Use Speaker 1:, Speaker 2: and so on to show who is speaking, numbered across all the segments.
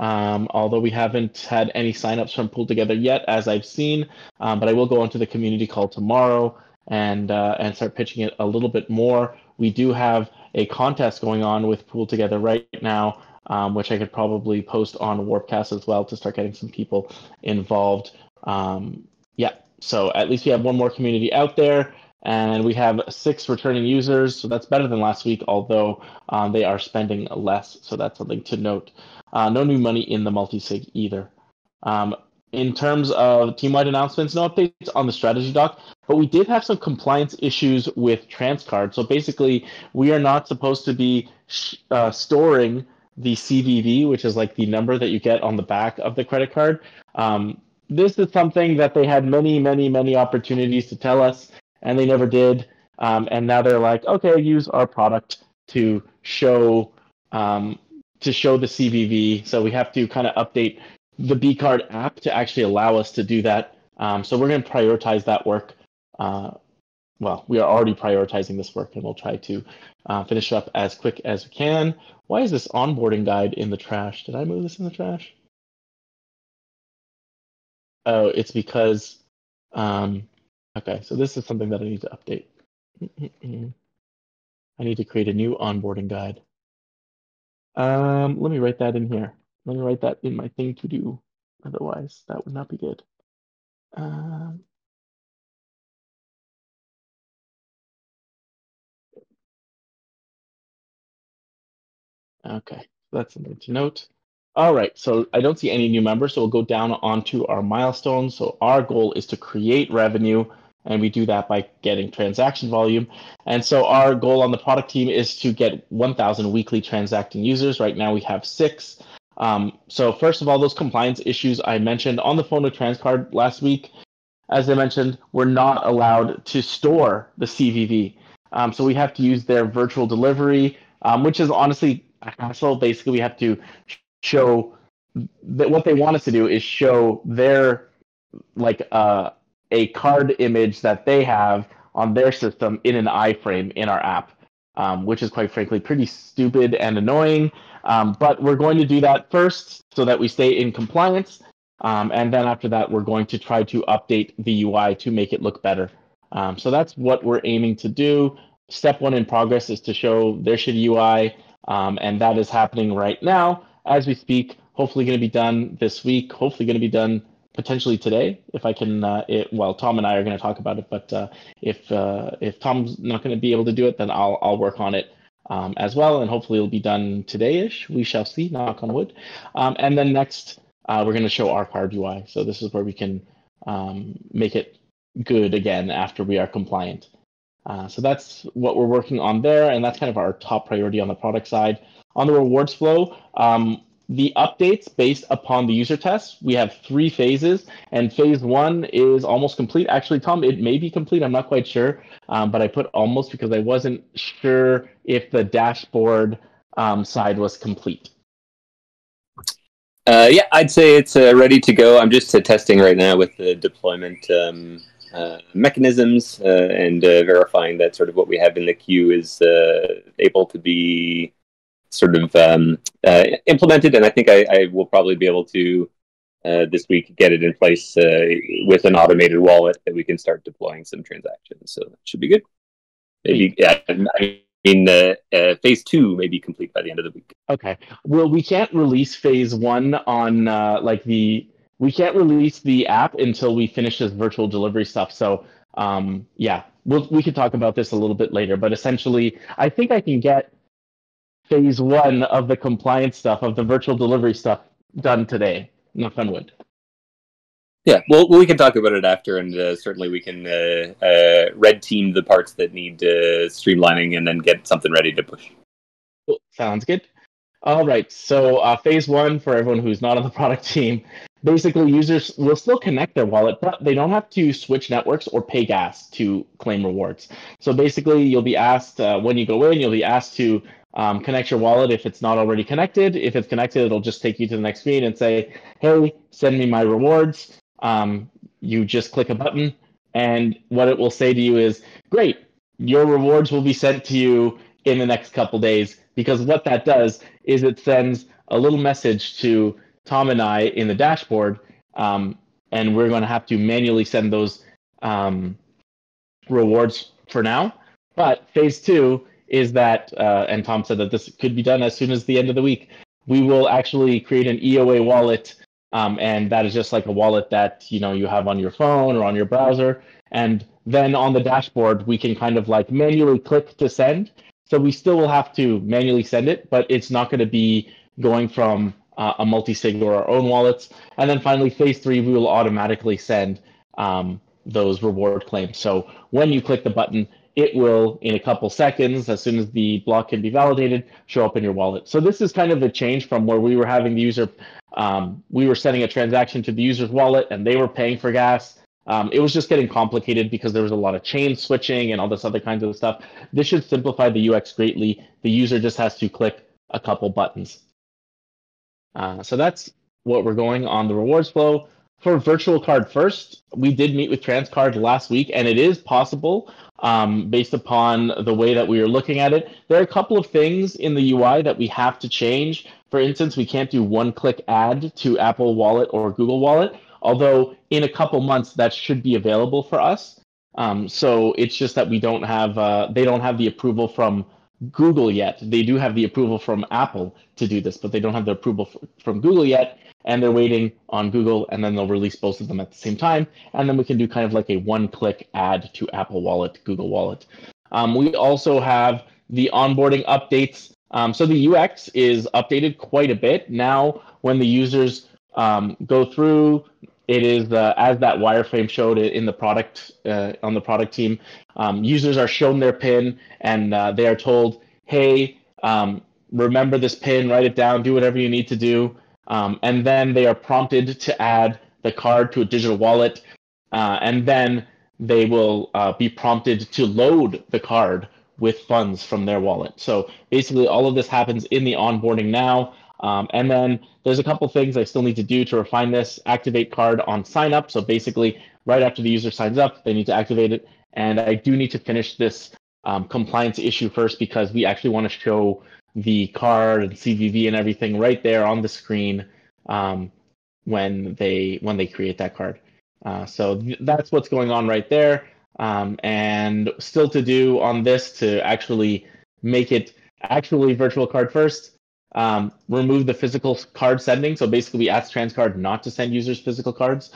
Speaker 1: although we haven't had any signups from Pool Together yet, as I've seen. But I will go onto the community call tomorrow and start pitching it a little bit more. We do have a contest going on with Pool Together right now, which I could probably post on Warpcast as well to start getting some people involved. Yeah, so at least we have one more community out there, and we have 6 returning users, so that's better than last week, although they are spending less, so that's something to note. No new money in the multi-sig either. In terms of team-wide announcements, no updates on the strategy doc, but we did have some compliance issues with Transcard. So basically, we are not supposed to be storing the CVV, which is like the number that you get on the back of the credit card. This is something that they had many opportunities to tell us, and they never did. And now they're like, okay, use our product to show the CVV. So we have to kind of update the B-Card app to actually allow us to do that. So we're going to prioritize that work. Well, we are already prioritizing this work, and we'll try to finish up as quick as we can. Why is this onboarding guide in the trash? Did I move this in the trash? Oh, it's because... okay, so this is something that I need to update. I need to create a new onboarding guide. Let me write that in here. Let me write that in my thing to do. Otherwise, that would not be good. Okay, that's something to note. All right, so I don't see any new members, so we'll go down onto our milestones. So our goal is to create revenue, and we do that by getting transaction volume. And so our goal on the product team is to get 1,000 weekly transacting users. Right now we have 6. So first of all, those compliance issues I mentioned on the phone with Transcard last week, as I mentioned, we're not allowed to store the CVV. So we have to use their virtual delivery, which is honestly a hassle. Basically, we have to show that what they want us to do is show their a card image that they have on their system in an iframe in our app, which is quite frankly pretty stupid and annoying. But we're going to do that first so that we stay in compliance. And then after that, we're going to try to update the UI to make it look better. So that's what we're aiming to do. Step 1 in progress is to show their shitty UI, and that is happening right now as we speak. Hopefully going to be done this week. Hopefully going to be done potentially today, if I can. Well, Tom and I are going to talk about it, but if Tom's not going to be able to do it, then I'll work on it as well, and hopefully it'll be done today-ish. We shall see. Knock on wood. And then next, we're going to show our card UI. So this is where we can make it good again after we are compliant. So that's what we're working on there, and that's kind of our top priority on the product side. On the rewards flow, the updates based upon the user tests, we have 3 phases, and phase 1 is almost complete. Actually, Tom, it may be complete. I'm not quite sure, but I put almost because I wasn't sure if the dashboard side was complete.
Speaker 2: Yeah, I'd say it's ready to go. I'm just testing right now with the deployment mechanisms and verifying that sort of what we have in the queue is able to be sort of implemented. And I think I will probably be able to this week get it in place with an automated wallet that we can start deploying some transactions. So that should be good. Maybe, yeah. I mean, phase 2 may be complete by the end of the week.
Speaker 1: Okay. Well, we can't release phase 1 on we can't release the app until we finish this virtual delivery stuff. So yeah, we could talk about this a little bit later. But essentially, I think I can get phase 1 of the compliance stuff, of the virtual delivery stuff, done today. Knock on wood.
Speaker 2: Yeah, well, we can talk about it after, and certainly we can red team the parts that need streamlining and then get something ready to push.
Speaker 1: Cool. Sounds good. All right, so phase 1, for everyone who's not on the product team, basically users will still connect their wallet, but they don't have to switch networks or pay gas to claim rewards. So basically, you'll be asked, when you go in, you'll be asked to connect your wallet if it's not already connected. If it's connected, it'll just take you to the next screen and say, hey, send me my rewards. You just click a button, and what it will say to you is, great, your rewards will be sent to you in the next couple days, because what that does is it sends a little message to Tom and I in the dashboard, and we're going to have to manually send those rewards for now. But phase 2 is that, and Tom said that this could be done as soon as the end of the week. We will actually create an EOA wallet, and that is just like a wallet that you have on your phone or on your browser. And then on the dashboard, we can kind of like manually click to send. So we still will have to manually send it, but it's not going to be going from a multi-sig or our own wallets. And then finally, phase 3, we will automatically send those reward claims. So when you click the button, it will, in a couple seconds, as soon as the block can be validated, show up in your wallet. So this is kind of a change from where we were having the user, we were sending a transaction to the user's wallet and they were paying for gas. It was just getting complicated because there was a lot of chain switching and all this other kinds of stuff. This should simplify the UX greatly. The user just has to click a couple buttons. So that's what we're going on the rewards flow. For virtual card first, we did meet with Transcard last week, and it is possible, based upon the way that we are looking at it. There are a couple of things in the UI that we have to change. For instance, we can't do one-click add to Apple Wallet or Google Wallet, although in a couple months that should be available for us. So it's just that we don't have, they don't have the approval from Google yet. They do have the approval from Apple to do this, but they don't have the approval from Google yet. And they're waiting on Google, and then they'll release both of them at the same time. And then we can do kind of like a one-click add to Apple Wallet, Google Wallet. We also have the onboarding updates. So the UX is updated quite a bit. Now, when the users go through, it is as that wireframe showed it in the product, on the product team. Users are shown their PIN, and they are told, hey, remember this PIN, write it down, do whatever you need to do. And then they are prompted to add the card to a digital wallet, and then they will be prompted to load the card with funds from their wallet. So basically all of this happens in the onboarding now. And then there's a couple things I still need to do to refine this. Activate card on sign up. So basically right after the user signs up, they need to activate it. And I do need to finish this compliance issue first, because we actually want to show the card and CVV and everything right there on the screen when they create that card. So that's what's going on right there. And still to do on this to actually make it actually virtual card first. Remove the physical card sending. So basically we ask Transcard not to send users physical cards.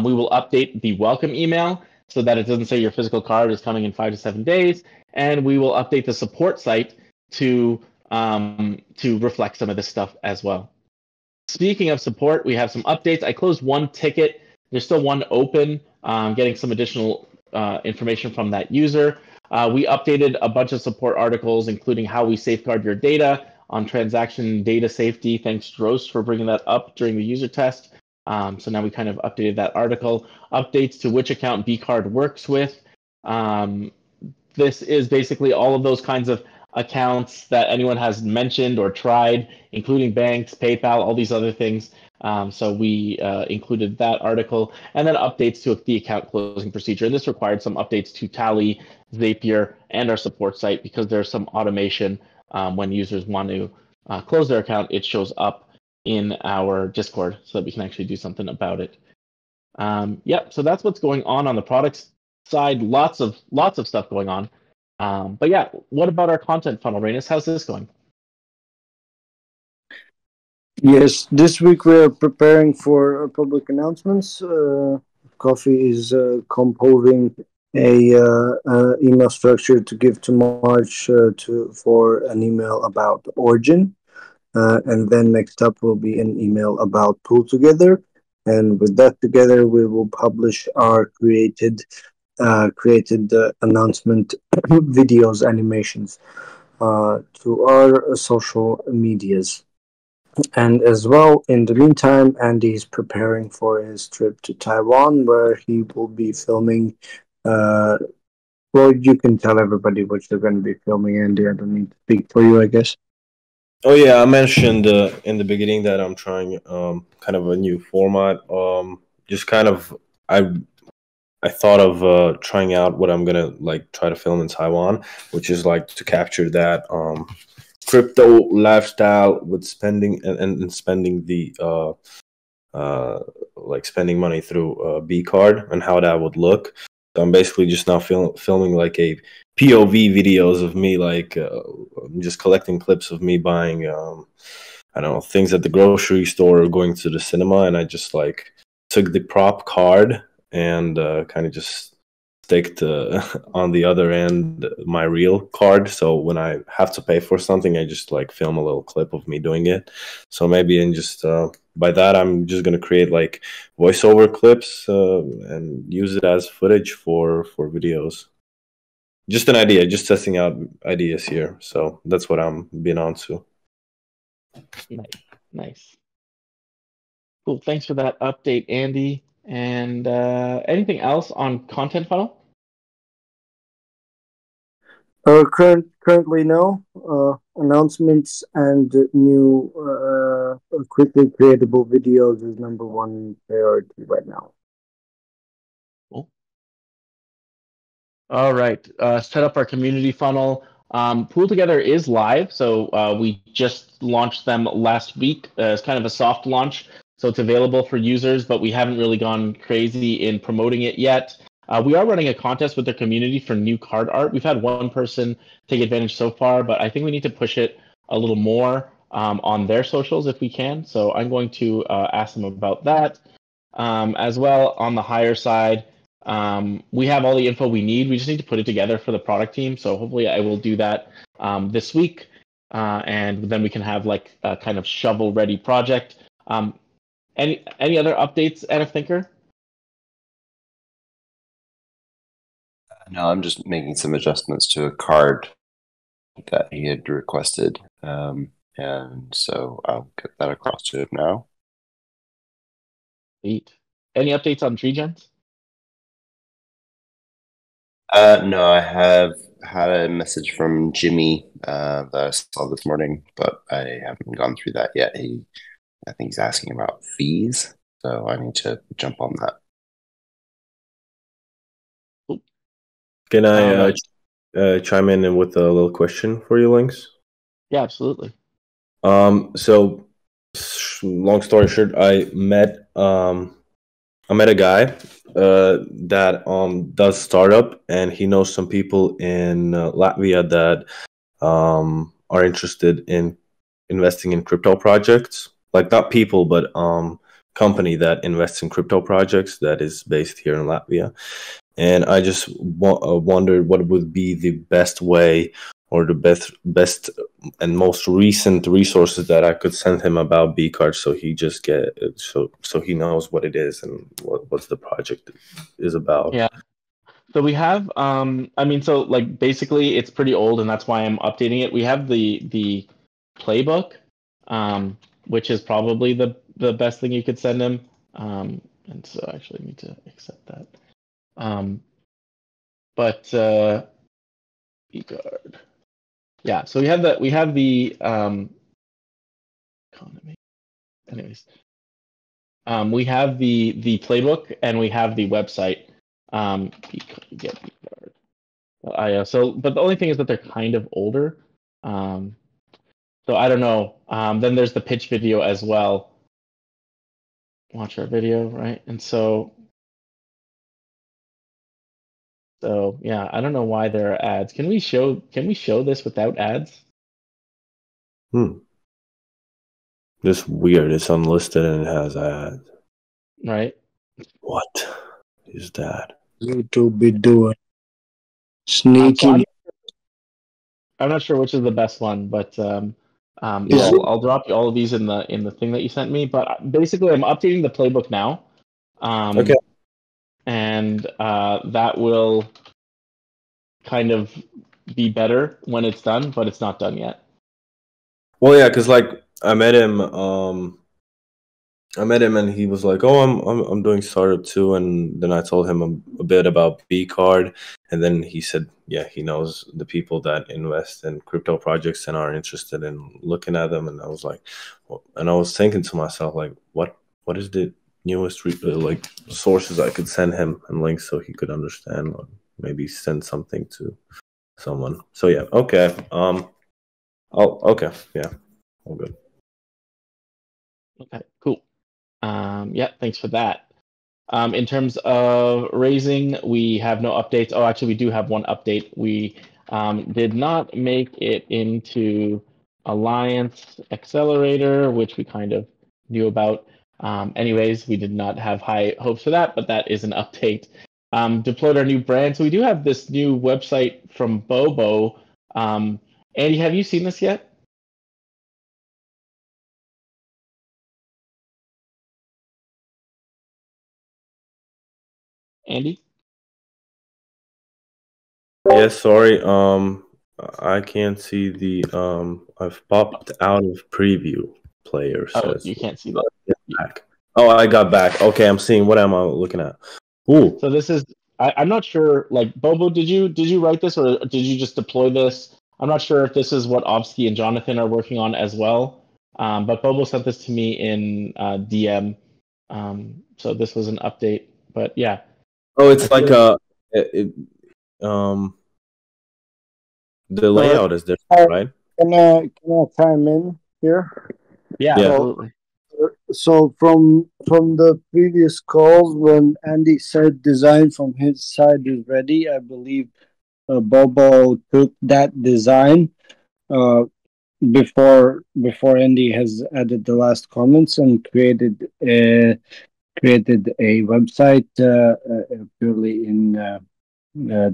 Speaker 1: We will update the welcome email so that it doesn't say your physical card is coming in 5 to 7 days. And we will update the support site to reflect some of this stuff as well. Speaking of support, we have some updates. I closed one ticket. There's still one open, getting some additional information from that user. We updated a bunch of support articles, including how we safeguard your data on transaction data safety. Thanks, Drost, for bringing that up during the user test. So now we kind of updated that article. Updates to which account bcard works with. This is basically all of those kinds of accounts that anyone has mentioned or tried, including banks, PayPal, all these other things. So we included that article, and then updates to the account closing procedure. And this required some updates to Tally, Zapier, and our support site, because there's some automation when users want to close their account. It shows up in our Discord so that we can actually do something about it. So that's what's going on the products side. Lots of stuff going on. But yeah, what about our content funnel, Reynes? How's this going?
Speaker 3: Yes, this week we are preparing for public announcements. Coffee is composing a email structure to give to March for an email about Origin, and then next up will be an email about Pool Together, and with that together we will publish our created announcement videos, animations to our social medias. And as well, in the meantime, Andy is preparing for his trip to Taiwan, where he will be filming. Well, you can tell everybody what you're going to be filming, Andy. I don't need to speak for you, I guess.
Speaker 4: Oh yeah, I mentioned in the beginning that I'm trying kind of a new format. Just kind of I thought of trying out what I'm gonna like try to film in Taiwan, which is like to capture that crypto lifestyle with spending and spending the like spending money through B card and how that would look. So I'm basically just now filming like a POV videos of me, like just collecting clips of me buying I don't know, things at the grocery store or going to the cinema, and I just like took the prop card and kind of just staked on the other end my real card. So when I have to pay for something, I just like film a little clip of me doing it. So maybe in just by that, I'm just gonna create like voiceover clips and use it as footage for videos. Just an idea, just testing out ideas here. So that's what I'm being on to.
Speaker 1: Nice. Cool. Thanks for that update, Andy. And anything else on Content Funnel?
Speaker 3: Currently, no. Announcements and new quickly creatable videos is number one priority right now.
Speaker 1: Cool. All right. Set up our community funnel. Pool Together is live, so we just launched them last week. It's kind of a soft launch, so it's available for users, but we haven't really gone crazy in promoting it yet. We are running a contest with the community for new card art. We've had one person take advantage so far, but I think we need to push it a little more on their socials if we can. So I'm going to ask them about that. As well, on the higher side, we have all the info we need. We just need to put it together for the product team. So hopefully I will do that this week. And then we can have like a kind of shovel-ready project. Any other updates, NF Thinker?
Speaker 5: No, I'm just making some adjustments to a card that he had requested. And so I'll get that across to him now.
Speaker 1: Sweet. Any updates on Tree Gens?
Speaker 5: No, I have had a message from Jimmy that I saw this morning, but I haven't gone through that yet. I think he's asking about fees, so I need to jump on that.
Speaker 4: Can I chime in with a little question for you, Lynx?
Speaker 1: Yeah, absolutely.
Speaker 4: So long story short, I met a guy that does startup, and he knows some people in Latvia that are interested in investing in crypto projects. Like not people, but company that invests in crypto projects that is based here in Latvia. And I just wondered what would be the best way or the best and most recent resources that I could send him about B card, so he just so he knows what it is and what the project is about.
Speaker 1: Yeah. So we have I mean, so like basically it's pretty old, and that's why I'm updating it. We have the playbook, which is probably the best thing you could send him. And so I actually need to accept that. But B card. Yeah, so we have the economy. Anyways, we have the playbook and we have the website. Get B card. So, but the only thing is that they're kind of older. So I don't know. Then there's the pitch video as well. Watch our video, right? And so yeah, I don't know why there are ads. Can we show this without ads?
Speaker 4: This weird. It's unlisted and it has ads.
Speaker 1: Right.
Speaker 4: What is that?
Speaker 3: YouTube be doing sneaky.
Speaker 1: I'm not sure which is the best one, but I'll drop you all of these in the thing that you sent me. But basically, I'm updating the playbook now.
Speaker 4: Okay.
Speaker 1: And that will kind of be better when it's done, but it's not done yet.
Speaker 4: Well, yeah, because like I met him and he was like, "Oh, I'm doing startup too." And then I told him a bit about B card, and then he said, "Yeah, he knows the people that invest in crypto projects and are interested in looking at them." And I was like, and I was thinking to myself, like, what is the newest like sources I could send him and links so he could understand, or maybe send something to someone. So yeah, okay. Oh, okay. Yeah. All good.
Speaker 1: Okay, cool. Yeah, thanks for that. In terms of raising, we have no updates. Oh, actually, we do have one update. We did not make it into Alliance Accelerator, which we kind of knew about. Anyways, we did not have high hopes for that, but that is an update. Deployed our new brand. So we do have this new website from Bobo. Andy, have you seen this yet? Andy?
Speaker 4: Yeah, sorry. I can't see the I've popped out of preview player
Speaker 1: Oh,
Speaker 4: says.
Speaker 1: you can't see that.
Speaker 4: Get back. Oh, I got back. Okay, I'm seeing. What am I looking at? Ooh.
Speaker 1: So this is I'm not sure. Like Bobo, did you write this or did you just deploy this? I'm not sure if this is what Obsky and Jonathan are working on as well. But Bobo sent this to me in DM. So this was an update. But yeah.
Speaker 4: Oh, it's like
Speaker 1: feel-
Speaker 4: the layout is different, right?
Speaker 3: Can I chime in here?
Speaker 1: Yeah,
Speaker 4: Yeah.
Speaker 1: absolutely.
Speaker 3: So from the previous calls, when Andy said design from his side is ready, I believe Bobo took that design before Andy has added the last comments and created a website purely in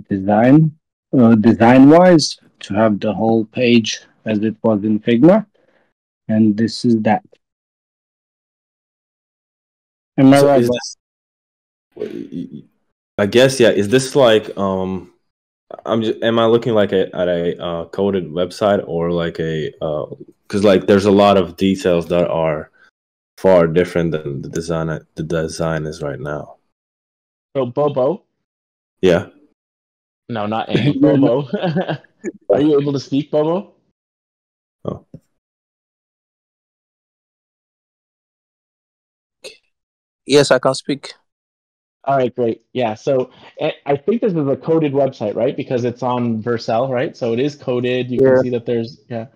Speaker 3: design wise, to have the whole page as it was in Figma, and this is that. Am I
Speaker 4: So
Speaker 3: right?
Speaker 4: is this, I guess, yeah. Is this like am I looking like at a coded website or like a because like there's a lot of details that are far different than the design is right now.
Speaker 1: So Bobo.
Speaker 4: Yeah.
Speaker 1: No, not Andy. Bobo. Are you able to speak, Bobo?
Speaker 4: Oh.
Speaker 6: Yes, I can speak.
Speaker 1: All right, great. Yeah, so I think this is a coded website, right? Because it's on Vercel, right? So it is coded. You can see that there's yeah.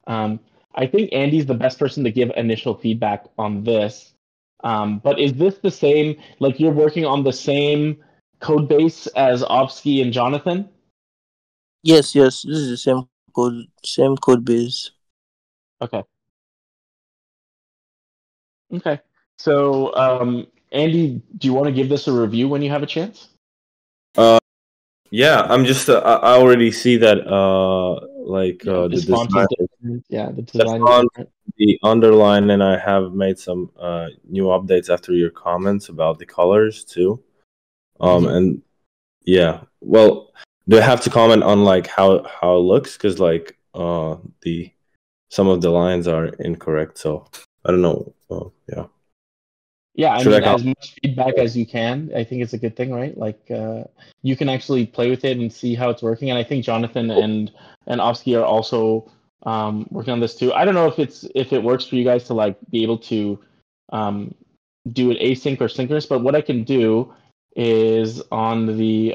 Speaker 1: I think Andy's the best person to give initial feedback on this. But is this the same? Like you're working on the same code base as Obsky and Jonathan?
Speaker 6: Yes, this is the same code base.
Speaker 1: Okay. Okay. So, Andy, do you want to give this a review when you have a chance?
Speaker 4: Yeah, I'm just I already see that
Speaker 1: The font is different. Yeah, the design is
Speaker 4: font,
Speaker 1: different.
Speaker 4: the underline, and I have made some new updates after your comments about the colors too. And yeah, well, do I have to comment on like how it looks? Because like the some of the lines are incorrect, so I don't know. Yeah.
Speaker 1: Yeah, I
Speaker 4: Should
Speaker 1: mean,
Speaker 4: I
Speaker 1: as much feedback as you can. I think it's a good thing, right? Like, you can actually play with it and see how it's working. And I think Jonathan and Oski are also working on this too. I don't know if it works for you guys to like be able to do it async or synchronous, but what I can do is on the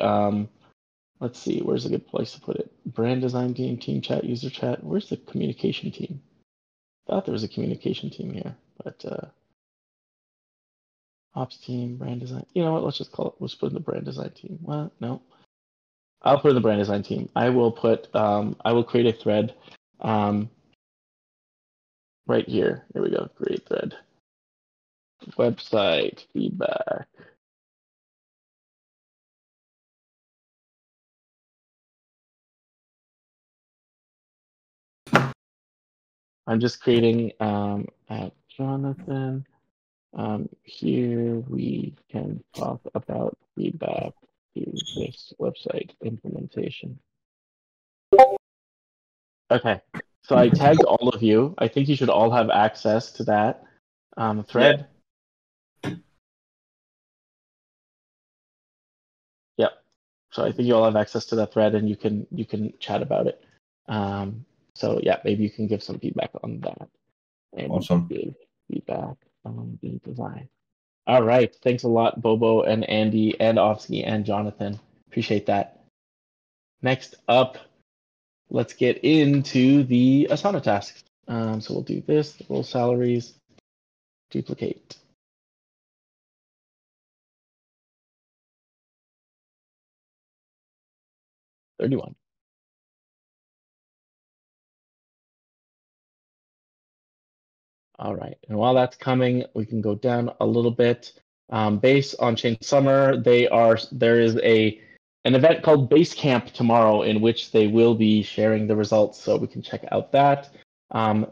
Speaker 1: let's see, where's a good place to put it? Brand design team, team chat, user chat. Where's the communication team? I thought there was a communication team here, but ops team, brand design. You know what? Let's just call it. Let's put in the brand design team. What? No. I'll put in the brand design team. I will put. I will create a thread. Right here. Here we go. Create thread. Website feedback. I'm just creating at Jonathan. Here we can talk about feedback to this website implementation. Okay, so I tagged all of you. I think you should all have access to that thread. Yeah. Yep. So I think you all have access to that thread, and you can chat about it. So yeah, maybe you can give some feedback on that. And
Speaker 4: Awesome.
Speaker 1: give feedback on the design. All right. Thanks a lot, Bobo and Andy and Ofsky and Jonathan. Appreciate that. Next up, let's get into the Asana tasks. So we'll do this, role salaries, duplicate. $31. All right, and while that's coming, we can go down a little bit. Base on Chain Summer, there is an event called Basecamp tomorrow in which they will be sharing the results, so we can check out that.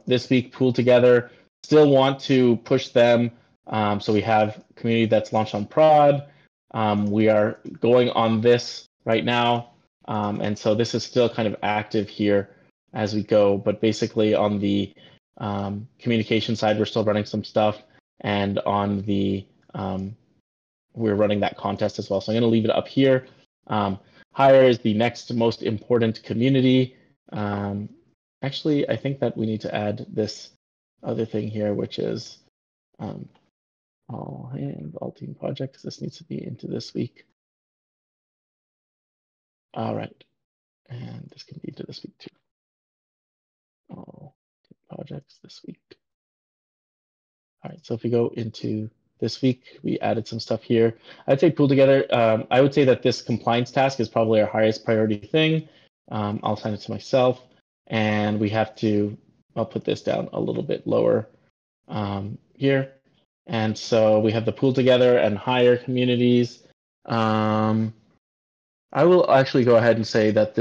Speaker 1: This week, Pool Together, still want to push them. So we have community that's launched on Prod. We are going on this right now, and so this is still kind of active here as we go. But basically, on the communication side, we're still running some stuff, and on the we're running that contest as well. So I'm going to leave it up here. Hire is the next most important community. Actually, I think that we need to add this other thing here, which is all hands, all team projects. This needs to be into this week. All right, and this can be into this week too. All team projects this week. All right, so if we go into this week, we added some stuff here. I'd say Pool Together. I would say that this compliance task is probably our highest priority thing. I'll assign it to myself, and we have to. I'll put this down a little bit lower here. And so we have the Pool Together and hire communities. I will actually go ahead and say that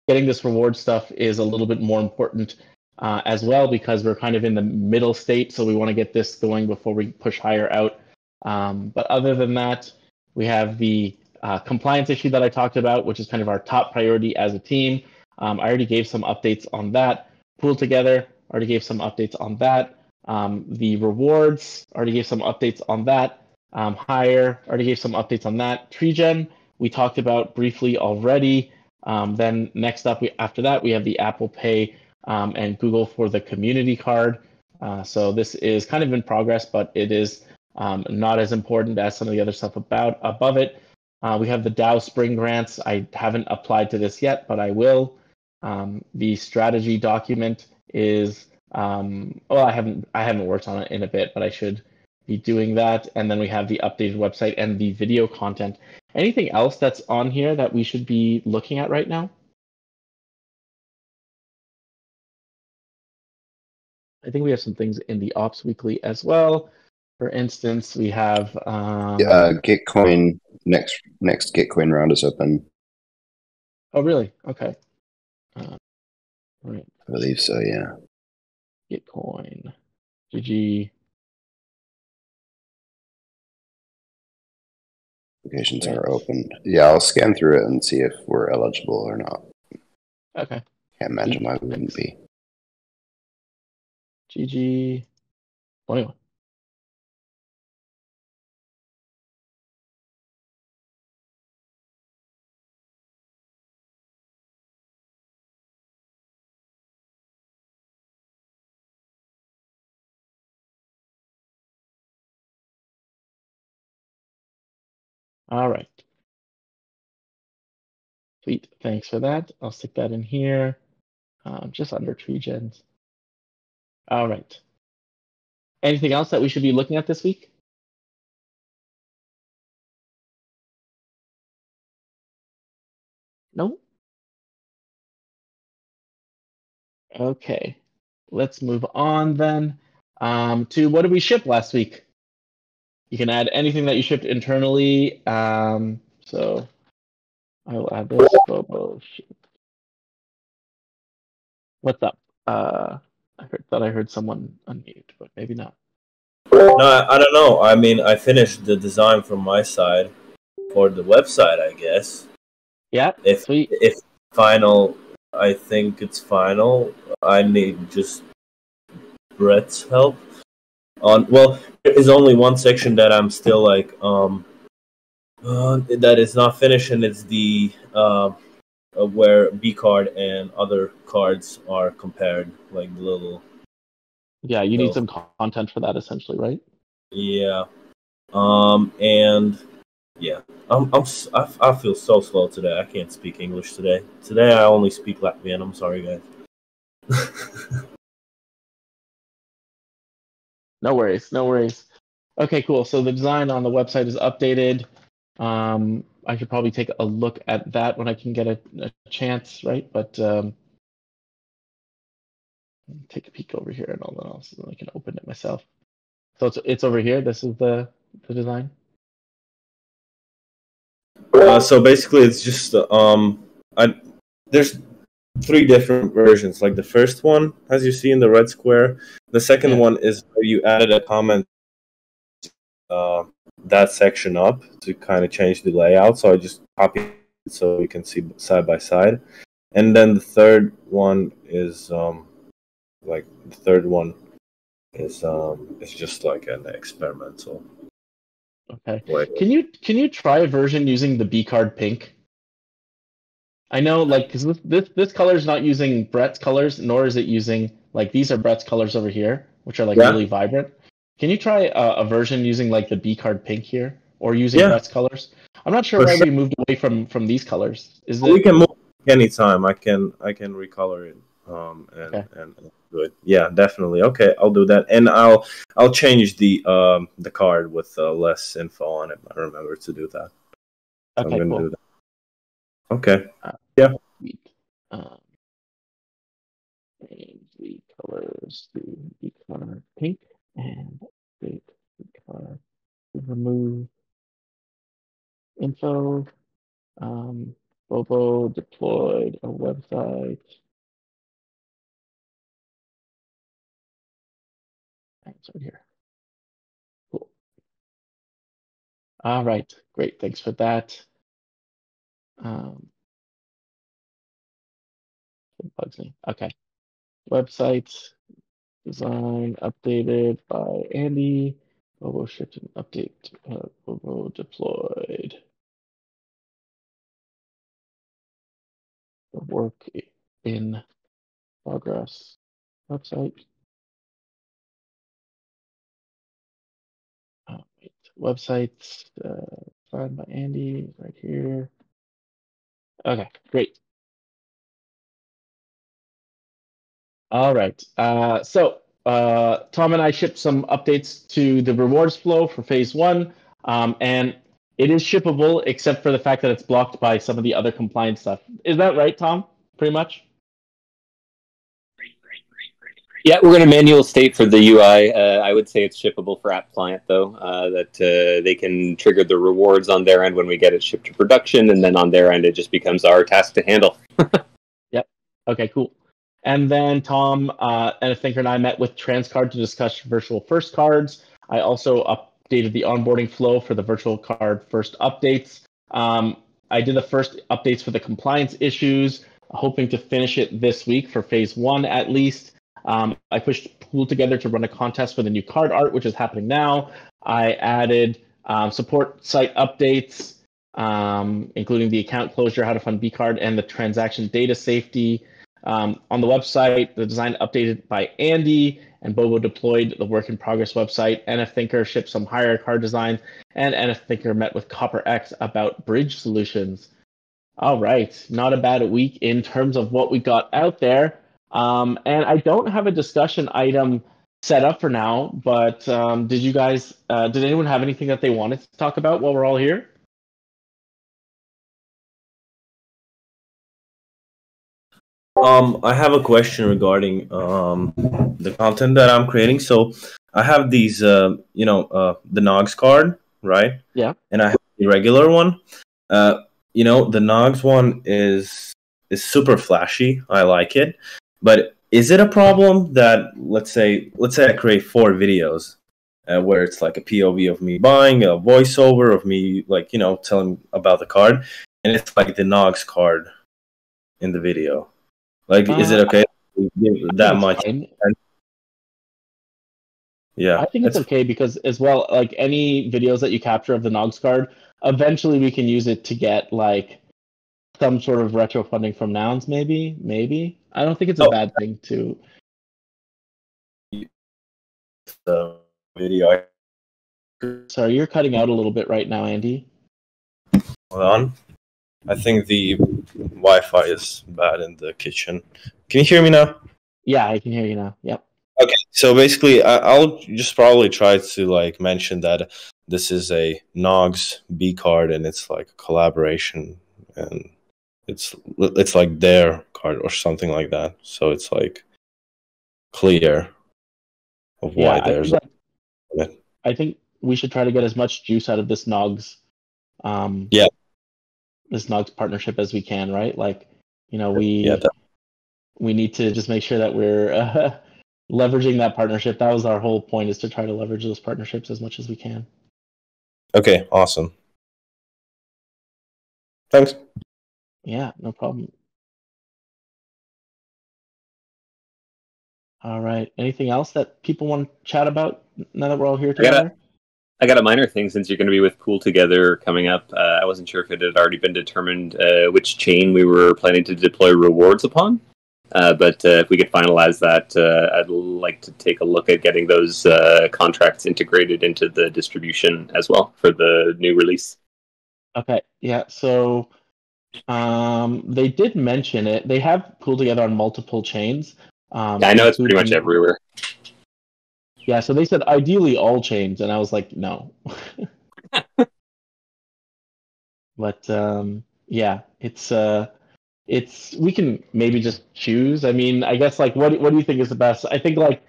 Speaker 1: getting this reward stuff is a little bit more important as well, because we're kind of in the middle state, so we want to get this going before we push hire out. But other than that, we have the compliance issue that I talked about, which is kind of our top priority as a team. I already gave some updates on that. Pool Together, already gave some updates on that. The rewards, already gave some updates on that. Hire, already gave some updates on that. TreeGen, we talked about briefly already. Then next up, after that, we have the Apple Pay and Google for the community card. So this is kind of in progress, but it is not as important as some of the other stuff above it. We have the DAO Spring Grants. I haven't applied to this yet, but I will. The strategy document is I haven't worked on it in a bit, but I should be doing that. And then we have the updated website and the video content. Anything else that's on here that we should be looking at right now? I think we have some things in the Ops Weekly as well. For instance, we have
Speaker 5: Gitcoin next Gitcoin round is open.
Speaker 1: Oh, really? Okay. Right.
Speaker 5: I believe so. Yeah.
Speaker 1: Gitcoin. GG.
Speaker 5: Applications are open. Yeah, I'll scan through it and see if we're eligible or not.
Speaker 1: Okay.
Speaker 5: Can't imagine why we wouldn't be.
Speaker 1: GG 21. All right. Sweet. Thanks for that. I'll stick that in here, just under TreeGens. All right. Anything else that we should be looking at this week? No? Okay. Let's move on then to what did we ship last week? You can add anything that you shipped internally. So I will add this. Bobo ship. What's up? I thought I heard someone unmute, but maybe not.
Speaker 4: No, I don't know. I mean, I finished the design from my side for the website, I guess.
Speaker 1: Yeah, sweet.
Speaker 4: If final, I think it's final. I need just Brett's help. Well, there is only one section that I'm still like that is not finished, and it's the where B card and other cards are compared, like the little.
Speaker 1: Yeah, you need some content for that, essentially, right?
Speaker 4: Yeah, and Yeah, I feel so slow today. I can't speak English today. Today I only speak Latvian. I'm sorry, guys.
Speaker 1: No worries, no worries. Okay, cool. So the design on the website is updated. I should probably take a look at that when I can get a chance, right? But take a peek over here and all that else, so I can open it myself. So it's over here. This is the design.
Speaker 4: So basically, it's just there's 3 different versions. Like the first one, as you see in the red square. The second one is where you added a comment that section up to kind of change the layout. So I just copied it so you can see side by side. And then the third one is just like an experimental.
Speaker 1: Okay.
Speaker 4: way.
Speaker 1: Can you try a version using the B card pink? I know, like, because this color is not using Brett's colors, nor is it using, like, these are Brett's colors over here, which are like really vibrant. Can you try a version using like the B card pink here, or using Brett's colors? I'm not sure why we moved away from these colors.
Speaker 4: We can move anytime. I can recolor it. And do it. Yeah, definitely. Okay, I'll do that, and I'll change the card with less info on it. I remember to do that. So
Speaker 1: okay,
Speaker 4: I'm gonna
Speaker 1: cool.
Speaker 4: do that. Okay. Yeah.
Speaker 1: Change the colors to B card pink and create B card. Remove info. Bobo deployed a website. It's right here. Cool. All right, great. Thanks for that. It bugs me. Okay. Website design updated by Andy. Bobo shipped an update. Bobo deployed. The work in progress website. Wait. Websites designed by Andy right here. Okay, great. All right. So Tom and I shipped some updates to the rewards flow for phase 1, and it is shippable except for the fact that it's blocked by some of the other compliance stuff. Is that right, Tom? Pretty much.
Speaker 2: Yeah, we're going to manual state for the UI. I would say it's shippable for app client, though, that they can trigger the rewards on their end when we get it shipped to production, and then on their end, it just becomes our task to handle.
Speaker 1: Yep. Okay, cool. And then Tom and Thinker and I met with Transcard to discuss virtual first cards. I also updated the onboarding flow for the virtual card first updates. I did the first updates for the compliance issues, hoping to finish it this week for phase 1 at least. I pushed Pool together to run a contest for the new card art, which is happening now. I added support site updates, including the account closure, how to fund B card, and the transaction data safety. On the website, the design updated by Andy, and Bobo deployed the work in progress website. NF Thinker shipped some higher card design, and NF Thinker met with CopperX about bridge solutions. All right, not a bad week in terms of what we got out there. And I don't have a discussion item set up for now, but did you guys, did anyone have anything that they wanted to talk about while we're all here?
Speaker 4: I have a question regarding the content that I'm creating. So I have these, the Nogs card, right?
Speaker 1: Yeah.
Speaker 4: And I have the regular one. The Nogs one is super flashy. I like it. But is it a problem that let's say I create 4 videos where it's like a POV of me buying, a voiceover of me telling about the card, and it's like the Nogs card in the video? Like, is it okay to give that much? Yeah,
Speaker 1: I think it's okay because, as well, like any videos that you capture of the Nogs card, eventually we can use it to get like some sort of retro funding from Nouns. Maybe. I don't think it's a bad thing to.
Speaker 4: The video.
Speaker 1: Sorry, you're cutting out a little bit right now, Andy.
Speaker 4: Hold on. I think the Wi-Fi is bad in the kitchen. Can you hear me now?
Speaker 1: Yeah, I can hear you now. Yep.
Speaker 4: Okay, so basically, I'll just probably try to like mention that this is a Nogs B card, and it's like a collaboration, and it's like their card or something like that. So it's like clear of why there's.
Speaker 1: I think we should try to get as much juice out of this Nogs, this Nogs partnership as we can, right? Like, we need to just make sure that we're leveraging that partnership. That was our whole point, is to try to leverage those partnerships as much as we can.
Speaker 4: Okay, awesome. Thanks.
Speaker 1: Yeah, no problem. All right. Anything else that people want to chat about now that we're all here together?
Speaker 2: I got a minor thing, since you're going to be with Pool Together coming up. I wasn't sure if it had already been determined which chain we were planning to deploy rewards upon. But if we could finalize that, I'd like to take a look at getting those contracts integrated into the distribution as well for the new release.
Speaker 1: Okay. Yeah. So they did mention it. They have Pool Together on multiple chains.
Speaker 2: I know it's pretty much everywhere.
Speaker 1: Yeah, so they said ideally all chains, and I was like, no. But yeah, it's we can maybe just choose. I mean, I guess like what do you think is the best? I think like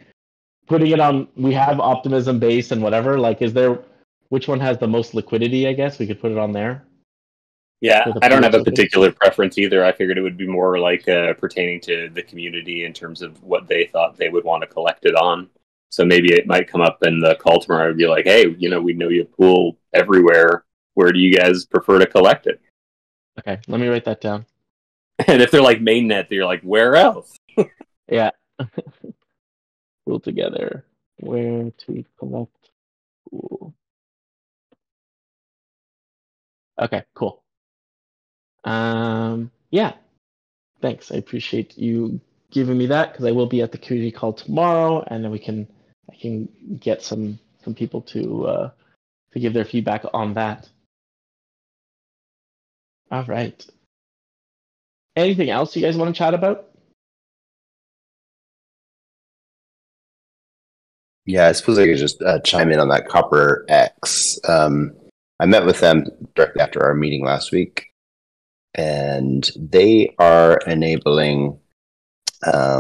Speaker 1: putting it on. We have Optimism base and whatever. Like, which one has the most liquidity? I guess we could put it on there.
Speaker 2: Yeah, I don't have a particular preference either. I figured it would be more like pertaining to the community in terms of what they thought they would want to collect it on. So maybe it might come up in the call tomorrow and be like, hey, we know you have Pool everywhere. Where do you guys prefer to collect it?
Speaker 1: Okay, let me write that down.
Speaker 2: And if they're like mainnet, you're like, where else?
Speaker 1: Yeah. Pool Together. Where to collect Pool. Okay, cool. Yeah. Thanks. I appreciate you giving me that, because I will be at the community call tomorrow, and then I can get some people to give their feedback on that. All right. Anything else you guys want to chat about?
Speaker 5: Yeah, I suppose I could just chime in on that Copper X. I met with them directly after our meeting last week, and they are enabling, I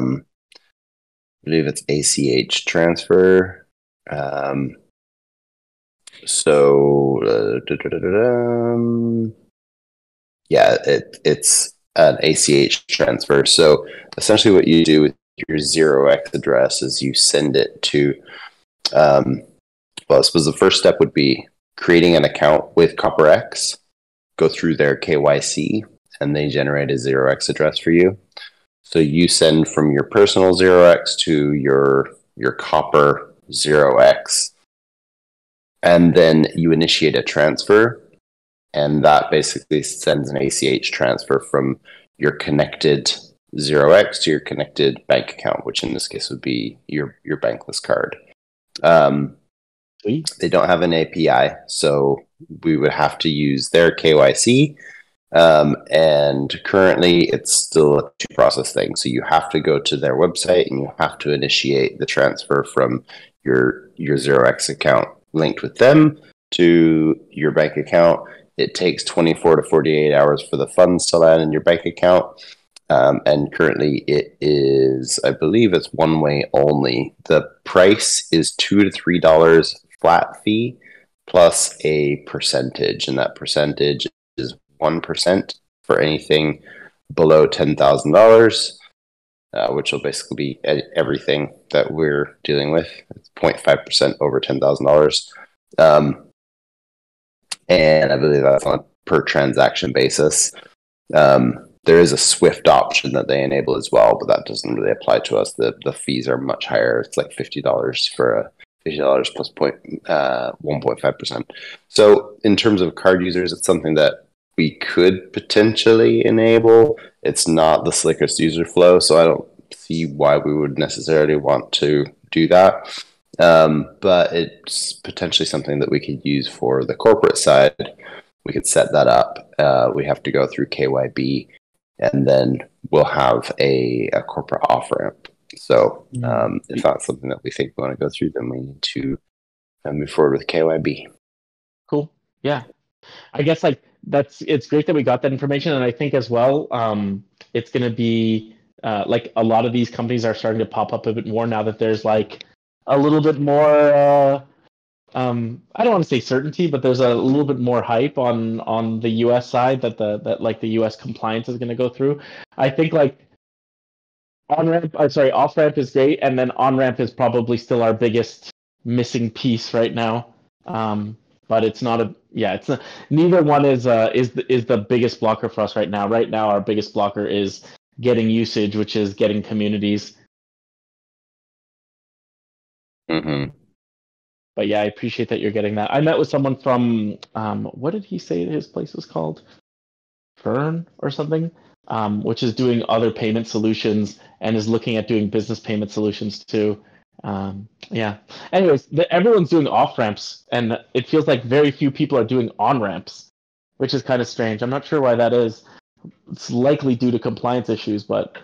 Speaker 5: believe it's ACH transfer. Yeah, it's an ACH transfer. So essentially what you do with your 0x address is you send it to, well, I suppose the first step would be creating an account with CopperX, go through their KYC, and they generate a 0x address for you. So you send from your personal 0x to your Copper 0x, and then you initiate a transfer, and that basically sends an ACH transfer from your connected 0x to your connected bank account, which in this case would be your Bankless card. They don't have an API, so we would have to use their KYC. And currently it's still a two-process thing. So you have to go to their website and you have to initiate the transfer from your 0x account linked with them to your bank account. It takes 24 to 48 hours for the funds to land in your bank account. And currently it is, I believe it's one way only. The price is $2 to $3 flat fee plus a percentage, and that percentage is 1% for anything below $10,000, which will basically be everything that we're dealing with. It's 0.5% over $10,000. And I believe that's on a per transaction basis. There is a SWIFT option that they enable as well, but that doesn't really apply to us. The fees are much higher. It's like $50 for a $50 plus 1.5%. So in terms of card users, it's something that we could potentially enable. It's not the slickest user flow, so I don't see why we would necessarily want to do that. But it's potentially something that we could use for the corporate side, we could set that up. We have to go through KYB, and then we'll have a corporate off ramp. So if that's something that we think we want to go through, then we need to move forward with KYB.
Speaker 1: Cool. Yeah. I guess like it's great that we got that information, and I think as well, it's going to be like a lot of these companies are starting to pop up a bit more now that there's like a little bit more. I don't want to say certainty, but there's a little bit more hype on the U.S. side that like the U.S. compliance is going to go through. I think like off ramp is great, and then on ramp is probably still our biggest missing piece right now. But it's not neither one is the biggest blocker for us right now. Right now, our biggest blocker is getting usage, which is getting communities.
Speaker 5: Mm-hmm.
Speaker 1: But yeah, I appreciate that you're getting that. I met with someone from what did he say his place was called? Fern or something, which is doing other payment solutions and is looking at doing business payment solutions too. Yeah. Anyways, everyone's doing off ramps, and it feels like very few people are doing on ramps, which is kind of strange. I'm not sure why that is. It's likely due to compliance issues, but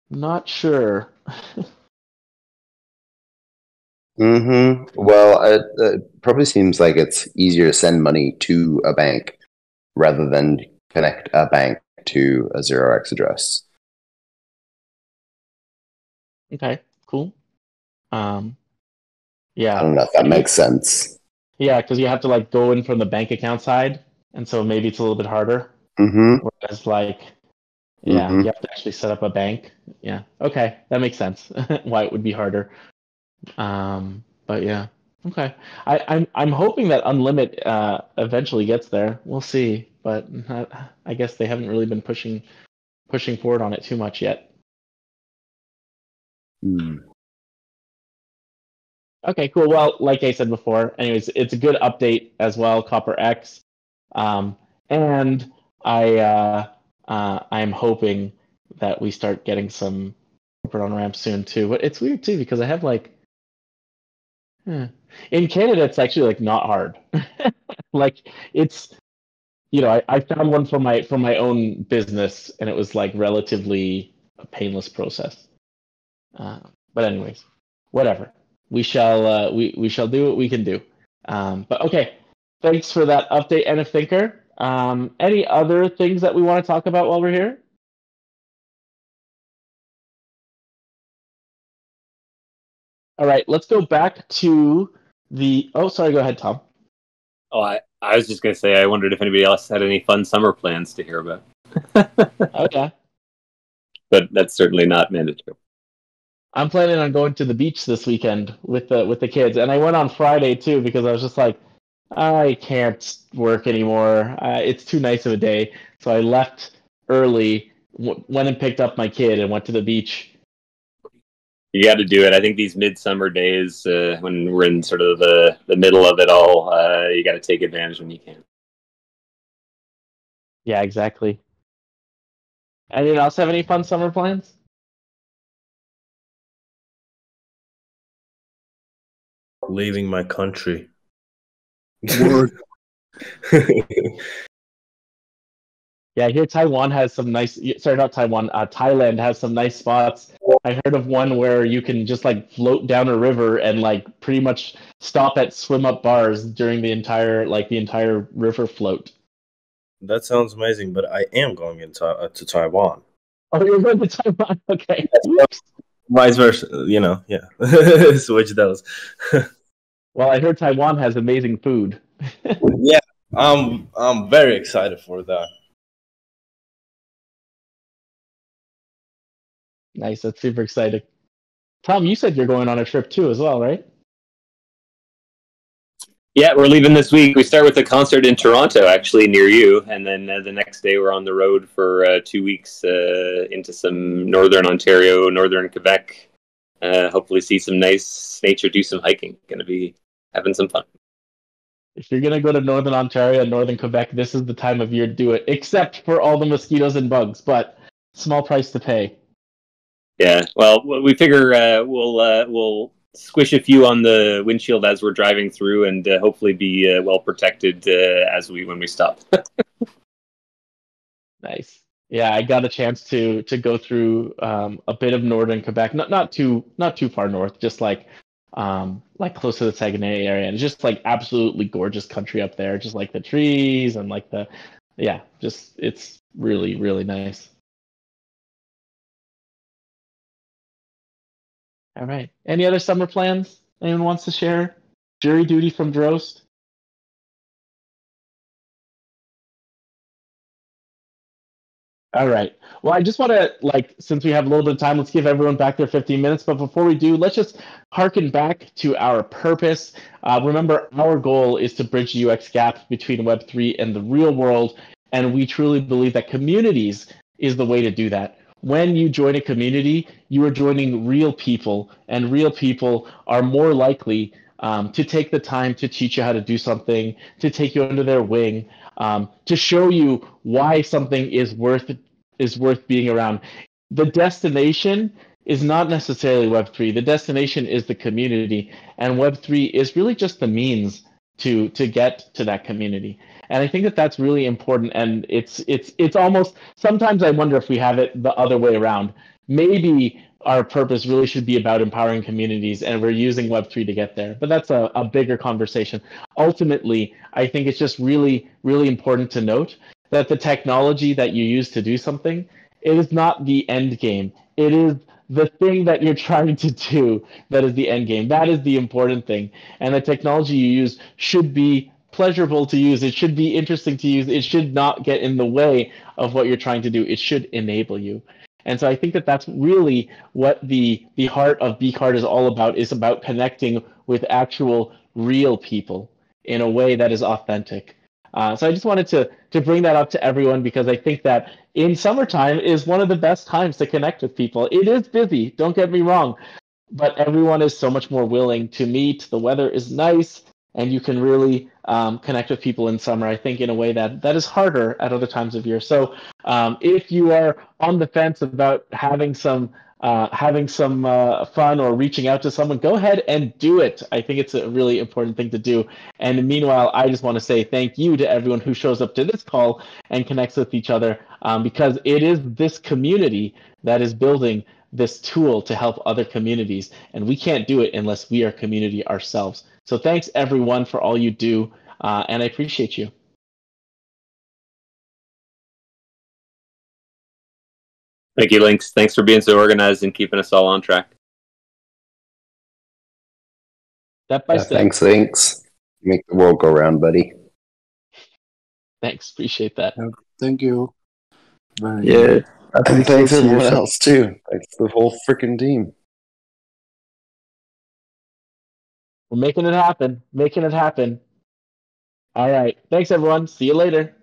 Speaker 1: not sure.
Speaker 5: Well, it probably seems like it's easier to send money to a bank rather than connect a bank to a 0x address.
Speaker 1: Okay, cool. Yeah.
Speaker 5: I don't know if that makes sense.
Speaker 1: Yeah, because you have to like go in from the bank account side, and so maybe it's a little bit harder. Whereas like, you have to actually set up a bank. Yeah. Okay, that makes sense. Why it would be harder. But yeah. Okay. I'm hoping that Unlimit eventually gets there. We'll see, but I guess they haven't really been pushing forward on it too much yet. Okay, cool. Well, like I said before, anyways, it's a good update as well, Copper X. And I'm hoping that we start getting some corporate on ramps soon too. But it's weird too because I have like in Canada it's actually like not hard. Like it's I found one for my own business, and it was like relatively a painless process. But anyways, whatever. We shall we shall do what we can do. But okay, thanks for that update, NF Thinker. Any other things that we want to talk about while we're here? All right, let's go back to the. Oh, sorry. Go ahead, Tom.
Speaker 2: Oh, I was just going to say, I wondered if anybody else had any fun summer plans to hear about.
Speaker 1: Okay.
Speaker 2: But that's certainly not mandatory.
Speaker 1: I'm planning on going to the beach this weekend with the kids, and I went on Friday too because I was just like, I can't work anymore. It's too nice of a day, so I left early, went and picked up my kid, and went to the beach.
Speaker 2: You got to do it. I think these midsummer days, when we're in sort of the middle of it all, you got to take advantage when you can.
Speaker 1: Yeah, exactly. Anyone else have any fun summer plans?
Speaker 4: Leaving my country.
Speaker 1: Yeah, I hear Taiwan has some nice. Sorry, not Taiwan. Thailand has some nice spots. I heard of one where you can just like float down a river and like pretty much stop at swim up bars during the entire river float.
Speaker 4: That sounds amazing, but I am going to Taiwan.
Speaker 1: Oh, you're going to Taiwan? Okay.
Speaker 4: Vice versa, yeah. Switch those.
Speaker 1: Well, I heard Taiwan has amazing food.
Speaker 4: Yeah, I'm very excited for that.
Speaker 1: Nice, that's super exciting. Tom, you said you're going on a trip too as well, right?
Speaker 2: Yeah, we're leaving this week. We start with a concert in Toronto, actually, near you. And then the next day we're on the road for 2 weeks into some northern Ontario, northern Quebec. Hopefully see some nice nature, do some hiking. Going to be having some fun.
Speaker 1: If you're going to go to northern Ontario and northern Quebec, this is the time of year to do it, except for all the mosquitoes and bugs, but small price to pay.
Speaker 2: Yeah, well, we figure we'll squish a few on the windshield as we're driving through, and hopefully be well protected when we stop.
Speaker 1: Nice. Yeah, I got a chance to go through a bit of northern Quebec, not too far north, just like close to the Saguenay area, and it's just like absolutely gorgeous country up there, just like the trees and like it's really, really nice. All right. Any other summer plans anyone wants to share? Jury duty from Drost? All right. Well, I just want to, since we have a little bit of time, let's give everyone back their 15 minutes. But before we do, let's just harken back to our purpose. Remember, our goal is to bridge the UX gap between Web3 and the real world. And we truly believe that communities is the way to do that. When you join a community, you are joining real people, and real people are more likely to take the time to teach you how to do something, to take you under their wing, to show you why something is worth being around. The destination is not necessarily Web3. The destination is the community, and Web3 is really just the means to get to that community. And I think that that's really important. And it's almost, sometimes I wonder if we have it the other way around. Maybe our purpose really should be about empowering communities, and we're using Web3 to get there. But that's a bigger conversation. Ultimately, I think it's just really, really important to note that the technology that you use to do something, it is not the end game. It is the thing that you're trying to do that is the end game. That is the important thing. And the technology you use should be pleasurable to use. It should be interesting to use. It should not get in the way of what you're trying to do. It should enable you. And so I think that that's really what the heart of bCard is all about, is about connecting with actual real people in a way that is authentic. So I just wanted to bring that up to everyone, because I think that in summertime is one of the best times to connect with people. It is busy, don't get me wrong, but everyone is so much more willing to meet. The weather is nice, and you can really connect with people in summer, I think, in a way that is harder at other times of year. So if you are on the fence about having some fun or reaching out to someone, go ahead and do it. I think it's a really important thing to do. And meanwhile, I just want to say thank you to everyone who shows up to this call and connects with each other, because it is this community that is building this tool to help other communities, and we can't do it unless we are community ourselves. So thanks everyone for all you do, and I appreciate you.
Speaker 2: Thank you, Lynx. Thanks for being so organized and keeping us all on track.
Speaker 1: Step by step.
Speaker 5: Thanks, Lynx. Make the world go round, buddy.
Speaker 1: Thanks, appreciate that.
Speaker 3: Thank you.
Speaker 6: Yeah.
Speaker 5: And thanks everyone else too. Thanks the whole freaking team.
Speaker 1: We're making it happen. Making it happen. All right. Thanks, everyone. See you later.